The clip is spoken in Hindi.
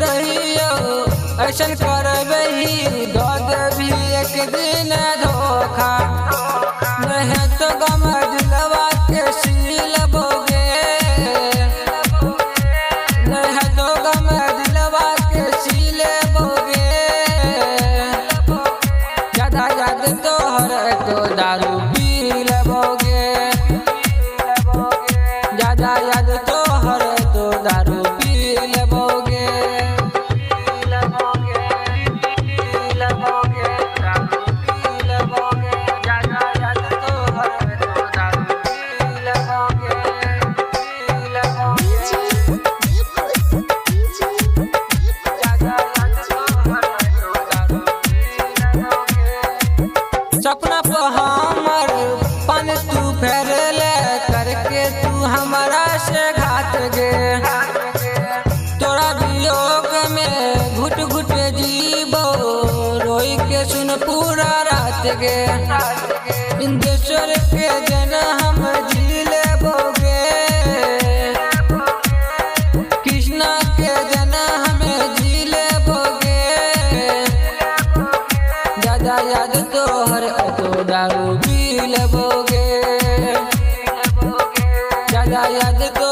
रहियो ऐसन करबे ही दद भी एक दिन धोखा। नहीं तो गम दिलवा के सील बोगे, नहीं तो गम दिलवा के सील बोगे। ज्यादा याद तोहर तो दारू पी लेबोगे, ज्यादा याद तोहर तो दारू पी लेबोगे। सपना पे हमर पन तू फेरले करके तू हमारा से घात गे। तोरा वियोग में घुट घुट जीबो रोई के सुन पूरा रात गे। इंदेश्वर के जन हम जी लेबोगे, कृष्णा के जन हमें जी लेबोगे। ज्यादा याद तोहर तो दारू पी लेबोगे, ज्यादा याद तो